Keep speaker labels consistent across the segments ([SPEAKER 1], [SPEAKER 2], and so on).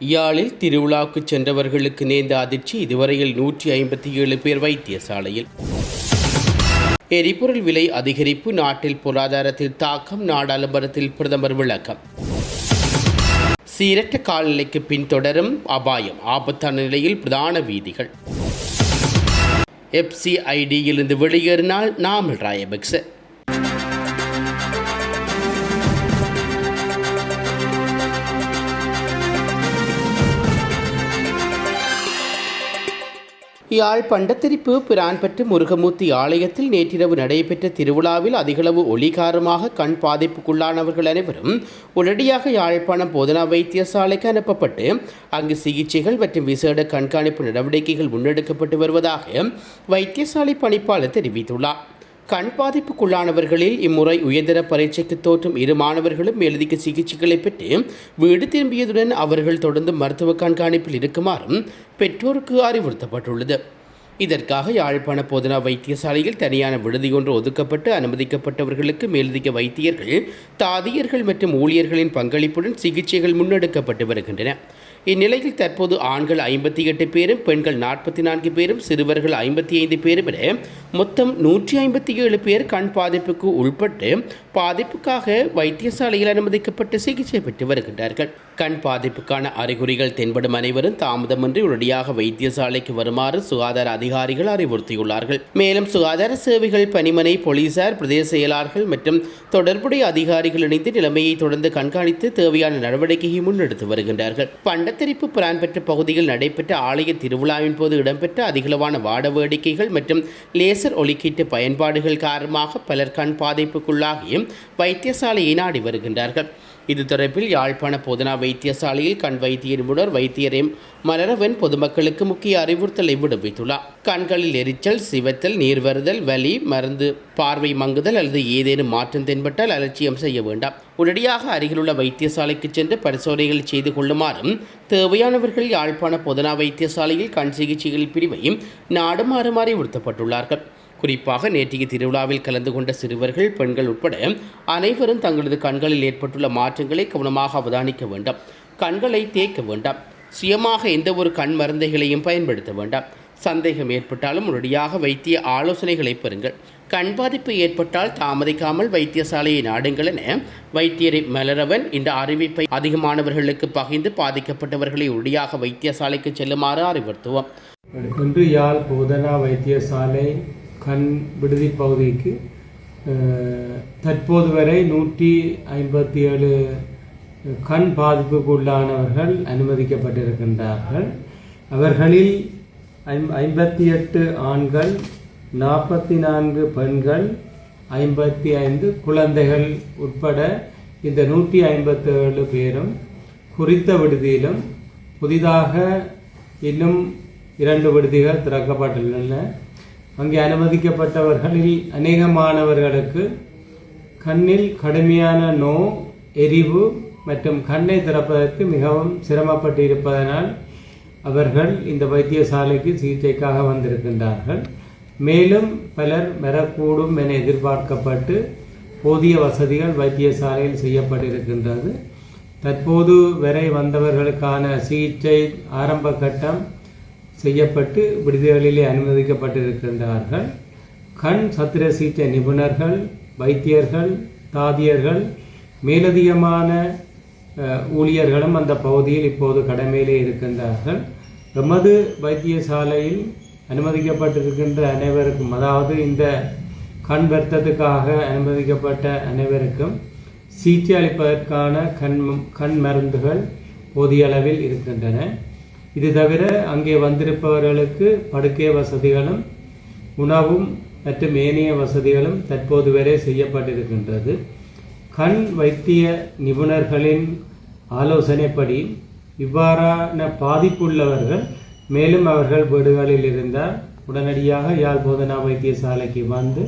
[SPEAKER 1] யாழில் திருவிழாவுக்கு சென்றவர்களுக்கு நேர்ந்த அதிர்ச்சி. இதுவரையில் 157 பேர் வைத்தியசாலையில். எரிபொருள் விலை அதிகரிப்பு நாட்டில் பொருளாதாரத்தில் தாக்கம். நாடாளுமன்றத்தில் பிரதமர் விளக்கம். சீரற்ற காலநிலைக்கு பின்தொடரும் அபாயம். ஆபத்தான நிலையில் பிரதான வீதிகள். FCIDயிலிருந்து வெளியேறினால் நாமல் ராயபக்ச. யாழ் பண்டத்திரிப்பு பிரான்பற்று முருகமூர்த்தி ஆலயத்தில் நேற்றிரவு நடைபெற்ற திருவிழாவில் அதிகளவு ஒளி காரணமாக கண் பாதிப்புக்குள்ளானவர்கள் அனைவரும் உடனடியாக யாழ்ப்பாணம் போதனா வைத்தியசாலைக்கு அனுப்பப்பட்டு அங்கு சிகிச்சைகள் மற்றும் விசேட கண்காணிப்பு நடவடிக்கைகள் முன்னெடுக்கப்பட்டு வருவதாக வைத்தியசாலை பணிப்பாளர் தெரிவித்துள்ளார். கண் பாதிப்புக்குள்ளானவர்களில் இம்முறை உயர்தர பரீட்சைக்கு தோற்றும் 2 மாணவர்களும் மேலதிக சிகிச்சைகளை பெற்று வீடு திரும்பியதுடன் அவர்கள் தொடர்ந்து மருத்துவ கண்காணிப்பில் இருக்குமாறும் பெற்றோருக்கு அறிவுறுத்தப்பட்டுள்ளது. இதற்காக யாழ்ப்பாண போதனா வைத்தியசாலையில் தனியான விடுதியொன்று ஒதுக்கப்பட்டு அனுமதிக்கப்பட்டவர்களுக்கு மேலதிக வைத்தியர்கள், தாதியர்கள் மற்றும் ஊழியர்களின் பங்களிப்புடன் சிகிச்சைகள் முன்னெடுக்கப்பட்டு வருகின்றன. இந்நிலையில் தற்போது ஆண்கள் 58 பேரும், பெண்கள் 44 பேரும், சிறுவர்கள் 55 பேரும் என மொத்தம் 157 பேர் கண் பாதிப்புக்கு உட்பட்டு பாதிப்புக்காக வைத்தியசாலையில் அனுமதிக்கப்பட்டு சிகிச்சை பெற்று வருகின்றார்கள். கண் பாதிப்புக்கான அறிகுறிகள் தென்படும் அனைவரும் தாமதமின்றி உடனடியாக வைத்தியசாலைக்கு வருமாறு சுகாதார அதிகாரிகள் அறிவுறுத்தியுள்ளார்கள். மேலும் சுகாதார சேவைகள் பணிமனை, போலீசார், பிரதேச செயலாளர்கள் மற்றும் தொடர்புடைய அதிகாரிகள் இணைந்து நிலைமையை தொடர்ந்து கண்காணித்து தேவையான நடவடிக்கையை முன்னெடுத்து வருகின்றார்கள். பண்டத்தரிப்பு பிரான்பற்ற பகுதியில் நடைபெற்ற ஆலய திருவிழாவின் போது இடம்பெற்ற அதிகளவான வாட வேடிக்கைகள் மற்றும் லேசர் ஒளிக்கீட்டு பயன்பாடுகள் காரணமாக பலர் கண் பாதிப்புக்குள்ளாகி வைத்தியசாலையை நாடி வருகின்றார்கள். இது தொடர்பில் யாழ்ப்பாண போதனா வைத்தியசாலையில் கண் வைத்தியர் நிபுணர் வைத்தியர் எம். மலரவன் பொதுமக்களுக்கு முக்கிய அறிவுறுத்தலை விடுவித்துள்ளார். கண்களில் எரிச்சல், சிவத்தல், நீர் வருதல், வலி, மருந்து, பார்வை மங்குதல் அல்லது ஏதேனும் மாற்றம் தென்பட்டால் அலட்சியம் செய்ய வேண்டாம். உடனடியாக அருகிலுள்ள வைத்தியசாலைக்கு சென்று பரிசோதனைகள் செய்து கொள்ளுமாறும், தேவையானவர்கள் யாழ்ப்பாண போதனா வைத்தியசாலையில் கண் சிகிச்சைகள் பிரிவையும் நாடுமாறும் அறிவுறுத்தப்பட்டுள்ளார்கள். குறிப்பாக நேற்றைய திருவிழாவில் கலந்து கொண்ட சிறுவர்கள், பெண்கள் உட்பட அனைவரும் தங்களது கண்களில் ஏற்பட்டுள்ள மாற்றங்களை கவனமாக அவதானிக்க வேண்டாம். கண்களை தேய்க்க வேண்டாம். சுயமாக எந்த ஒரு கண் மருந்துகளையும் பயன்படுத்த வேண்டாம். சந்தேகம் ஏற்பட்டாலும் உடனடியாக வைத்திய ஆலோசனைகளை பெறுங்கள். கண் பாதிப்பு ஏற்பட்டால் தாமதிக்காமல் வைத்தியசாலையை நாடுங்கள் என வைத்தியர் மலரவன் இந்த அறிவிப்பை அதிகமானவர்களுக்கு பகிர்ந்து பாதிக்கப்பட்டவர்களை உடனடியாக வைத்தியசாலைக்கு செல்லுமாறு அறிவுறுத்துவோம்.
[SPEAKER 2] இன்று யாழ் போதனா வைத்தியசாலை கண் விடுதி பகுதிக்கு தற்போது வரை 157 கண் பாதிப்புக்கு உள்ளானவர்கள் அனுமதிக்கப்பட்டிருக்கின்றார்கள். அவர்களில் 58 ஆண்கள், 44 பெண்கள், 55 குழந்தைகள் உட்பட இந்த 157 பேரும் குறித்த விடுதியிலும் புதிதாக இன்னும் 2 விடுதிகள் திறக்கப்பட்டுள்ளன. அங்கே அனுமதிக்கப்பட்டவர்களில் அநேகமானவர்களுக்கு கண்ணில் கடுமையான நோய், எரிவு மற்றும் கண்ணை திறப்பதற்கு மிகவும் சிரமப்பட்டு இருப்பதனால் அவர்கள் இந்த வைத்தியசாலைக்கு சிகிச்சைக்காக வந்திருக்கின்றார்கள். மேலும் பலர் வரக்கூடும் என எதிர்பார்க்கப்பட்டு போதிய வசதிகள் வைத்தியசாலையில் செய்யப்பட்டிருக்கின்றது. தற்போது வரை வந்தவர்களுக்கான சிகிச்சை ஆரம்ப கட்டம் செய்யப்பட்டு விடுதிகளிலே அனுமதிக்கப்பட்டிருக்கின்றார்கள். கண் சத்திர சிகிச்சை நிபுணர்கள், வைத்தியர்கள், தாதியர்கள், மேலதிகமான ஊழியர்களும் அந்த பகுதியில் இப்போது கடமையிலே இருக்கின்றார்கள். எமது வைத்தியசாலையில் அனுமதிக்கப்பட்டிருக்கின்ற அனைவருக்கும், அதாவது இந்த கண் வருத்தத்துக்காக அனுமதிக்கப்பட்ட அனைவருக்கும் சிகிச்சை அளிப்பதற்கான கண் மருந்துகள் போதிய அளவில் இருக்கின்றன. இது தவிர அங்கே வந்திருப்பவர்களுக்கு படுக்கை வசதிகளும் உணவும் மற்றும் ஏனைய வசதிகளும் தற்போது வரை செய்யப்பட்டிருக்கின்றது. கண் வைத்திய நிபுணர்களின் ஆலோசனைப்படி இவ்வாறான பாதிப்புள்ளவர்கள் மேலும் அவர்கள் வீடுகளில் இருந்தால் உடனடியாக யாழ் போதனா வைத்தியசாலைக்கு வந்து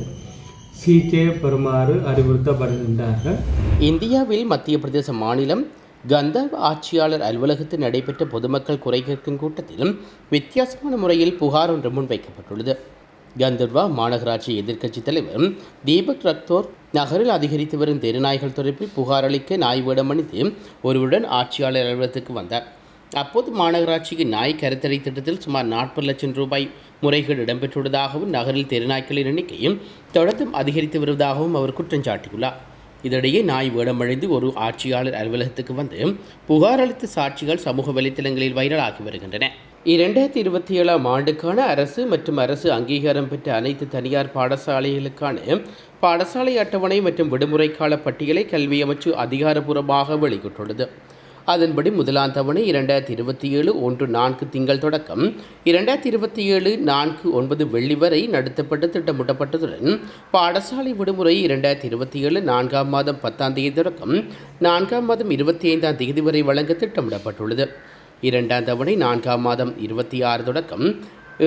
[SPEAKER 2] சிகிச்சை பெறுமாறு அறிவுறுத்தப்படுகின்றார்கள்.
[SPEAKER 1] இந்தியாவில் மத்திய பிரதேச மாநிலம் கந்தர்வ ஆட்சியாளர் அலுவலகத்தில் நடைபெற்ற பொதுமக்கள் குறை கேட்கும் கூட்டத்திலும் வித்தியாசமான முறையில் புகார் ஒன்று முன்வைக்கப்பட்டுள்ளது. கந்தர்வா மாநகராட்சி எதிர்க்கட்சித் தலைவர் தீபக் ரத்தோர் நகரில் அதிகரித்து வரும் தெருநாய்கள் தொடர்பில் புகார் அளிக்க நாய் வேடம் அணிந்து ஒருவருடன் ஆட்சியாளர் அலுவலகத்துக்கு வந்தார். அப்போது மாநகராட்சிக்கு நாய் கருத்தடை திட்டத்தில் சுமார் 40 லட்சம் ரூபாய் முறைகேடு இடம்பெற்றுள்ளதாகவும் நகரில் தெருநாய்க்களின் எண்ணிக்கையும் தொடர்ந்தும் அதிகரித்து வருவதாகவும் அவர் குற்றம் சாட்டியுள்ளார். இதனிடையே நாய் வேடமடைந்து ஒரு ஆட்சியாளர் அலுவலகத்துக்கு வந்து புகார் அளித்த சாட்சிகள் சமூக வலைத்தளங்களில் வைரலாகி வருகின்றன. 2027 ஆண்டுக்கான அரசு மற்றும் அரசு அங்கீகாரம் பெற்ற அனைத்து தனியார் பாடசாலைகளுக்கான பாடசாலை அட்டவணை மற்றும் விடுமுறை கால பட்டியலை கல்வி அமைச்சு அதிகாரப்பூர்வமாக வெளியிட்டுள்ளது. அதன்படி முதலாம் தவணை 2027 1/4 திங்கள் தொடக்கம் 2027 4/9 வெள்ளி வரை நடத்தப்பட்டு திட்டமிடப்பட்டதுடன் பாடசாலை விடுமுறை 2027 4ஆம் மாதம் 10ஆம் தேதி தொடக்கம் 4ஆம் மாதம் 25ஆம் தேதி வரை வழங்க திட்டமிடப்பட்டுள்ளது. 2ஆம் தவணை 4ஆம் மாதம் 26 தொடக்கம்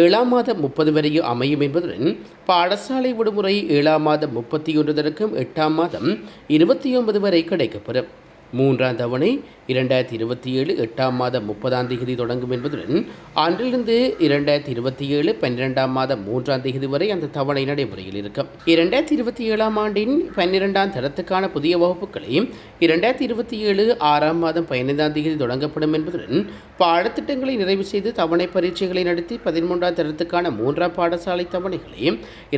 [SPEAKER 1] 7ஆம் மாதம் 30 வரை அமையும் என்பதுடன் பாடசாலை விடுமுறை 7ஆம் மாதம் 31 தொடக்கம் 8ஆம் மாதம் 29 வரை கிடைக்கப்பெறும். 3ஆம் தவணை 2027 8ஆம் மாதம் 30ஆம் தேதி தொடங்கும் என்பதுடன் அன்றிலிருந்து 2027 12ஆம் மாதம் 3ஆம் தேதி வரை அந்த தவணை நடைமுறையில் இருக்கும். 2027ஆம் ஆண்டின் 12ஆம் தரத்துக்கான புதிய வகுப்புகளை 2027 6ஆம் மாதம் 15ஆம் தேதி தொடங்கப்படும் என்பதுடன் பாடத்திட்டங்களை நிறைவு செய்து தவணை பரீட்சைகளை நடத்தி 13ஆம் தரத்துக்கான 3ஆம் பாடசாலை தவணைகளை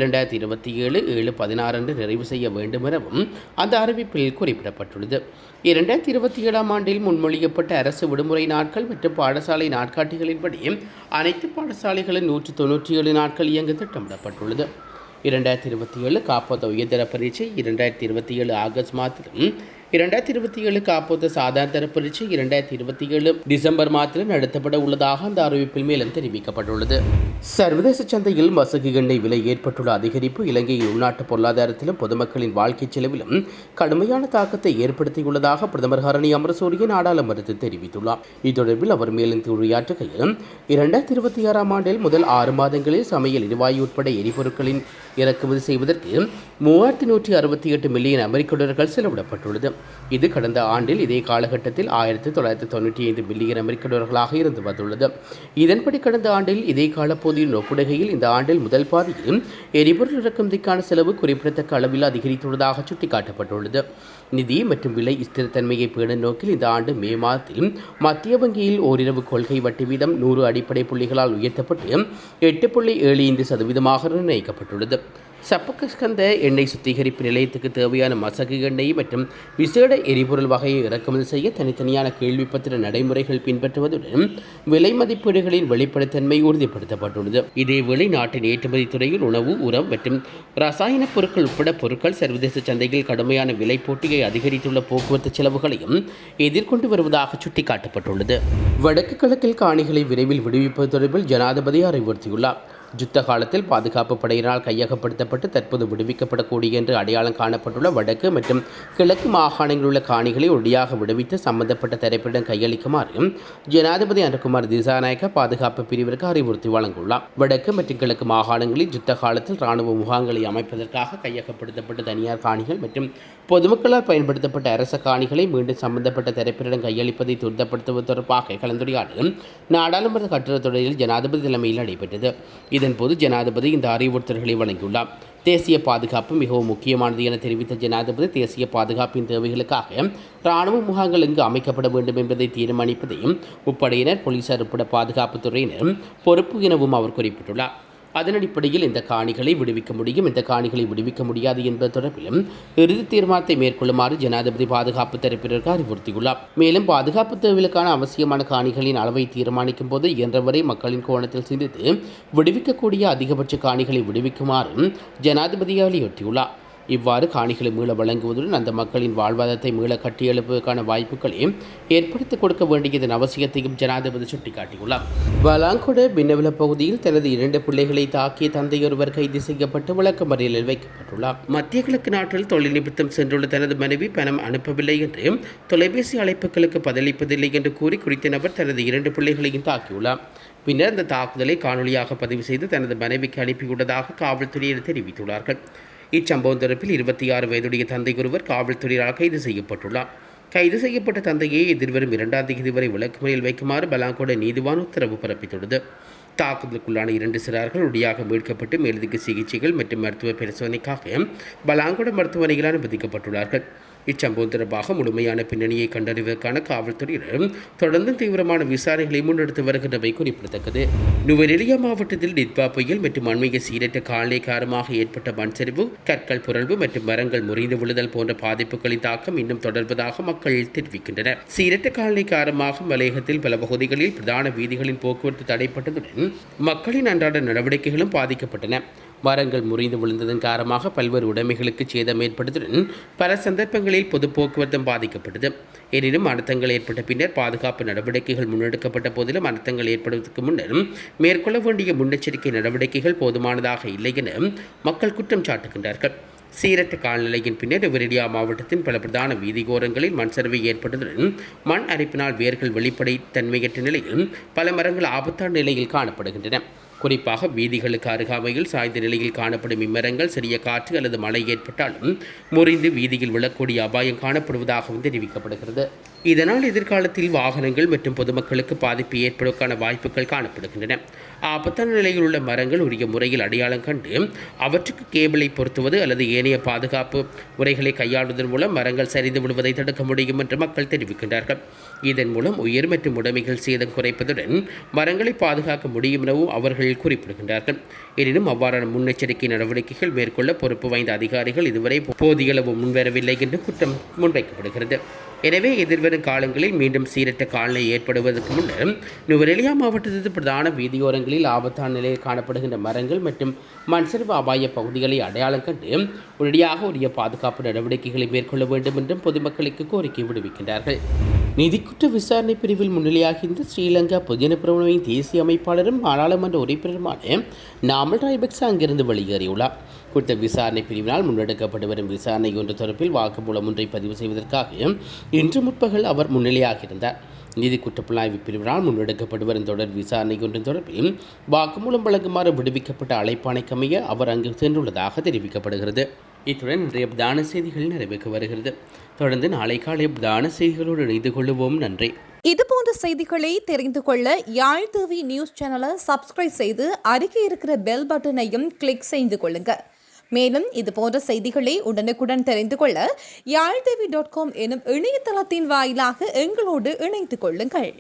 [SPEAKER 1] 2027 7/16 அன்று நிறைவு செய்ய வேண்டும் எனவும் அந்த அறிவிப்பில் குறிப்பிடப்பட்டுள்ளது. 2027ஆம் ஆண்டில் முன்மொழியப்பட்ட அரசு விடுமுறை நாட்கள் மற்றும் பாடசாலை நாட்காட்டிகளின்படி அனைத்து பாடசாலைகளின் 197 நாட்கள் இயங்க திட்டமிடப்பட்டுள்ளது. 2027 காப்போத்த உயர்தர பரீட்சை 2027 ஆகஸ்ட் மாதத்திலும் 2027 காப்போத்த சாதாரண பரீட்சை 2027 டிசம்பர் மாதத்தில் நடத்தப்பட உள்ளதாக அந்த அறிவிப்பில் மேலும் தெரிவிக்கப்பட்டுள்ளது. சர்வதேச சந்தையில் மசகு எண்ணெய் விலை ஏற்பட்டுள்ள அதிகரிப்பு இலங்கையின் உள்நாட்டு பொருளாதாரத்திலும் பொதுமக்களின் வாழ்க்கை செலவிலும் கடுமையான தாக்கத்தை ஏற்படுத்தியுள்ளதாக பிரதமர் ஹரணி அமரசூரிய நாடாளுமன்றத்தில் தெரிவித்துள்ளார். இத்தொடர்பில் அவர் மேலும் உரையாற்றுகையில் 2026ஆம் ஆண்டில் முதல் 6 மாதங்களில் சமையல் எரிவாயு உட்பட எரிபொருட்களின் இறக்குமதி செய்வதற்கு 3168 மில்லியன் அமெரிக்க டாலர்கள் செலவிடப்பட்டுள்ளது. இது கடந்த ஆண்டில் இதே காலகட்டத்தில் 1995 மில்லியன் அமெரிக்க டாலர்களாக இருந்து வந்துள்ளது. இதன்படி கடந்த ஆண்டில் இதே காலப்பகுதியில் ஒப்பிடுகையில் இந்த ஆண்டில் முதல் பாதியில் எரிபொருள் இறக்குமதிக்கான செலவு குறிப்பிடத்தக்க அளவில் அதிகரித்துள்ளதாக சுட்டிக்காட்டப்பட்டுள்ளது. நிதி மற்றும் விலை ஸ்திரத்தன்மையை பேணும் நோக்கில் இந்த ஆண்டு மே மாதத்தில் மத்திய வங்கியில் ஓரிரவு கொள்கை வட்டி வீதம் 100 அடிப்படை புள்ளிகளால் உயர்த்தப்பட்டு 8.75% நிர்ணயிக்கப்பட்டுள்ளது. சப்பக்கஸ்கந்த எண்ணெய் சுத்திகரிப்பு நிலையத்துக்கு தேவையான மசகு எண்ணெய் மற்றும் விசேட எரிபொருள் வகையை இறக்குமதி செய்ய தனித்தனியான கேள்விப்பத்திர நடைமுறைகள் பின்பற்றுவதுடன் விலை மதிப்பீடுகளின் வெளிப்படைத்தன்மை உறுதிப்படுத்தப்பட்டுள்ளது. இதேவேளை நாட்டின் ஏற்றுமதி துறையில் உணவு, உரம் மற்றும் ரசாயன பொருட்கள் உட்பட பொருட்கள் சர்வதேச சந்தையில் கடுமையான விலை போட்டியை அதிகரித்துள்ள போக்குவரத்து செலவுகளையும் எதிர்கொண்டு வருவதாக சுட்டிக்காட்டப்பட்டுள்ளது. வடக்கு கிழக்கில் காணிகளை விரைவில் விடுவிப்பது தொடர்பில் ஜனாதிபதி அறிவுறுத்தியுள்ளார். யுத்த காலத்தில் பாதுகாப்பு படையினரால் கையகப்படுத்தப்பட்டு தற்போது விடுவிக்கப்படக்கூடிய என்று அடையாளம் காணப்பட்டுள்ள வடக்கு மற்றும் கிழக்கு மாகாணங்களில் உள்ள காணிகளை உடனடியாக விடுவித்து சம்பந்தப்பட்ட தரப்பிடம் கையளிக்குமாறு ஜனாதிபதி அனுகுமார் திசாநாயக்க பாதுகாப்பு பிரிவிற்கு அறிவுறுத்தி வழங்கியுள்ளார். வடக்கு மற்றும் கிழக்கு மாகாணங்களில் யுத்த காலத்தில் இராணுவ முகாம்களை அமைப்பதற்காக கையகப்படுத்தப்பட்ட தனியார் காணிகள் மற்றும் பொதுமக்களால் பயன்படுத்தப்பட்ட அரச காணிகளை மீண்டும் சம்பந்தப்பட்ட தரப்பிடம் கையளிப்பதை துரிதப்படுத்துவது தொடர்பாக கலந்துரையாடல் நாடாளுமன்ற கட்டடத் தொடரில் ஜனாதிபதி தலைமையில் நடைபெற்றது. இதன்போது ஜனாதிபதி இந்த அறிவுறுத்தல்களை வழங்கியுள்ளார். தேசிய பாதுகாப்பு மிகவும் முக்கியமானது என தெரிவித்த ஜனாதிபதி தேசிய பாதுகாப்பின் தேவைகளுக்காக இராணுவ முகாம்கள் எங்கு அமைக்கப்பட வேண்டும் என்பதை தீர்மானிப்பதையும் முப்படையினர், போலீசார் உட்பட பாதுகாப்பு துறையினரும் பொறுப்பு எனவும் அவர் குறிப்பிட்டுள்ளார். அதன் அடிப்படையில் இந்த காணிகளை விடுவிக்க முடியும், இந்த காணிகளை விடுவிக்க முடியாது என்பது தொடர்பிலும் இறுதி தீர்மானத்தை மேற்கொள்ளுமாறு ஜனாதிபதி பாதுகாப்பு தரப்பினருக்கு அறிவுறுத்தியுள்ளார். மேலும் பாதுகாப்பு தேவைகளுக்கான அவசியமான காணிகளின் அளவை தீர்மானிக்கும் போது இயன்றவரை மக்களின் கோணத்தில் சிந்தித்து விடுவிக்கக்கூடிய அதிகபட்ச காணிகளை விடுவிக்குமாறும் ஜனாதிபதி வலியுறுத்தியுள்ளார். இவ்வாறு காணிகளை மீள வழங்குவதுடன் அந்த மக்களின் வாழ்வாதாரத்தை மீள கட்டியெழுப்புவதற்கான வாய்ப்புகளை ஏற்படுத்திக் கொடுக்க வேண்டியதன் அவசியத்தையும் ஜனாதிபதி சுட்டிக்காட்டியுள்ளார். பலாங்கொட பின்னவல பகுதியில் தனது 2 பிள்ளைகளை தாக்கிய தந்தையொருவர் கைது செய்யப்பட்டு விளக்கமறியலில் வைக்கப்பட்டுள்ளார். மத்திய கிழக்கு நாட்டில் தொழில் நிமித்தம் சென்றுள்ள தனது மனைவி பணம் அனுப்பவில்லை என்று தொலைபேசி அழைப்புகளுக்கு பதிலளிப்பதில்லை என்று கூறி குறித்த நபர் தனது 2 பிள்ளைகளையும் தாக்கியுள்ளார். பின்னர் இந்த தாக்குதலை காணொலியாக பதிவு செய்து தனது மனைவிக்கு அனுப்பியுள்ளதாக காவல்துறையினர் தெரிவித்துள்ளார்கள். இச்சம்பவம் தொடர்பில் 26 வயதுடைய தந்தை ஒருவர் காவல்துறையால் கைது செய்யப்பட்டுள்ளார். கைது செய்யப்பட்ட தந்தையை எதிர்வரும் 2ஆம் தேதி வரை விளக்குமறியல் வைக்குமாறு பலாங்கொட நீதிவான் உத்தரவு பிறப்பித்துள்ளது. தாக்குதலுக்குள்ளான 2 சிறார்கள் உடனடியாக மீட்கப்பட்டு மேலதிக சிகிச்சைகள் மற்றும் மருத்துவ பரிசோதனைக்காக பலாங்கொட மருத்துவமனையில் அனுமதிக்கப்பட்டுள்ளார்கள். இச்சம்பவம் தொடர்பாக முழுமையான பின்னணியை கண்டறிவதற்கான காவல்துறையினர் தொடர்ந்து தீவிரமான விசாரணைகளை முன்னெடுத்து வருகின்றமை குறிப்பிடத்தக்கது. நுவரெலியா மாவட்டத்தில் நித்பா புயல் மற்றும் அண்மைய சீரற்ற காலநிலை காரணமாக ஏற்பட்ட மண் சரிவு, கற்கள் புரள்வு மற்றும் மரங்கள் முறிந்து விழுதல் போன்ற பாதிப்புகளின் தாக்கம் இன்னும் தொடர்வதாக மக்கள் தெரிவிக்கின்றனர். சீரற்ற காலநிலை காரணமாக மலையகத்தில் பல பகுதிகளில் பிரதான வீதிகளின் போக்குவரத்து தடைப்பட்டதுடன் மக்களின் அன்றாட நடவடிக்கைகளும் பாதிக்கப்பட்டன. மரங்கள் முறிந்து விழுந்ததன் காரணமாக பல்வேறு உடைமைகளுக்கு சேதம் ஏற்பட்டதுடன் பல சந்தர்ப்பங்களில் பொது போக்குவரத்தும் பாதிக்கப்பட்டது. எனினும் அனர்த்தங்கள் ஏற்பட்ட பின்னர் பாதுகாப்பு நடவடிக்கைகள் முன்னெடுக்கப்பட்ட போதிலும் அனர்த்தங்கள் ஏற்படுவதற்கு முன்னர் மேற்கொள்ள வேண்டிய முன்னெச்சரிக்கை நடவடிக்கைகள் போதுமானதாக இல்லை என மக்கள் குற்றம் சாட்டுகின்றார்கள். சீரற்ற காலநிலையின் பின்னர் நுவரெலியா மாவட்டத்தின் பல பிரதான வீதியோரங்களில் மண் சரிவு ஏற்பட்டதுடன் மண் அரிப்பினால் வேர்கள் வெளிப்படை தன்மையற்ற நிலையில் பல மரங்கள் ஆபத்தான நிலையில் காணப்படுகின்றன. குறிப்பாக வீதிகளுக்கு அருகாமையில் சாய்ந்த நிலையில் காணப்படும் இம்மரங்கள் சிறிய காற்று அல்லது மழை ஏற்பட்டாலும் முறிந்து வீதியில் விழக்கூடிய அபாயம் காணப்படுவதாகவும் தெரிவிக்கப்படுகிறது. இதனால் எதிர்காலத்தில் வாகனங்கள் மற்றும் பொதுமக்களுக்கு பாதிப்பு ஏற்படுவதற்கான வாய்ப்புகள் காணப்படுகின்றன. ஆபத்தான நிலையில் உள்ள மரங்கள் உரிய முறையில் அடையாளம் கண்டு அவற்றுக்கு கேபிளை பொருத்துவது அல்லது ஏனைய பாதுகாப்பு முறைகளை கையாளுவதன் மூலம் மரங்கள் சரிந்து விடுவதை தடுக்க முடியும் என்று மக்கள் தெரிவிக்கின்றார்கள். இதன் மூலம் உயிர் மற்றும் உடைமைகள் சேதம் குறைப்பதுடன் மரங்களை பாதுகாக்க முடியும் எனவும் அவர்கள் குறிப்பிடுகின்றார்கள். எனினும் அவ்வாறான முன்னெச்சரிக்கை நடவடிக்கைகள் மேற்கொள்ள பொறுப்பு வாய்ந்த அதிகாரிகள் இதுவரை போதிய அளவு முன்வரவில்லை என்று குற்றம் முன்வைக்கப்படுகிறது. எனவே எதிர்வரும் காலங்களில் மீண்டும் சீரற்ற காலநிலை ஏற்படுவதற்கு முன்னர் நுவரெலியா மாவட்டத்தில் பிரதான வீதியோரங்களில் ஆபத்தான நிலையில் காணப்படுகின்ற மரங்கள் மற்றும் மண் சரிவு அபாய பகுதிகளை அடையாளம் கண்டு உடனடியாக உரிய பாதுகாப்பு நடவடிக்கைகளை மேற்கொள்ள வேண்டும் என்றும் பொதுமக்களுக்கு கோரிக்கை விடுவிக்கின்றார்கள். நீதிக்குற்ற விசாரணை பிரிவில் முன்னிலையாகின்ற ஸ்ரீலங்கா பொதுஜன பெரமுனவின் தேசிய அமைப்பாளரும் நாடாளுமன்ற உறுப்பினருமான நாமல் ராஜபக்ச அங்கிருந்து வெளியேறியுள்ளார். குறித்த விசாரணை பிரிவினால் முன்னெடுக்கப்பட்டு வரும் விசாரணை ஒன்று தொடர்பில் வாக்குமூலம் ஒன்றை பதிவு செய்வதற்காக இன்று முற்பகல் அவர் முன்னிலையாகியிருந்தார். நீதி குற்றப்புலனாய்வு பிரிவினால் முன்னெடுக்கப்பட்டு வரும் தொடர் விசாரணை ஒன்றின் தொடர்பில் வாக்குமூலம் வழங்குமாறு விடுவிக்கப்பட்ட அழைப்பாணைக்கமைய அவர் அங்கு சென்றுள்ளதாக தெரிவிக்கப்படுகிறது. இத்துடன் இன்றைய பிரதான செய்திகள் நிறைவேற்ற வருகிறது. தொடர்ந்து நாளை காலை பிரதான செய்திகளோடு இணைந்து கொள்ளுவோம். நன்றி.
[SPEAKER 3] இதுபோன்ற செய்திகளை தெரிந்து கொள்ள யாழ் டிவி நியூஸ் சேனலை சப்ஸ்கிரைப் செய்து அருகே இருக்கிற பெல் பட்டனையும் கிளிக் செய்து கொள்ளுங்க. மேலும் இதுபோன்ற செய்திகளை உடனுக்குடன் தெரிந்து கொள்ள யாழ்டிவி.com எனும் இணையதளத்தின் வாயிலாக எங்களோடு இணைந்து கொள்ளுங்கள்.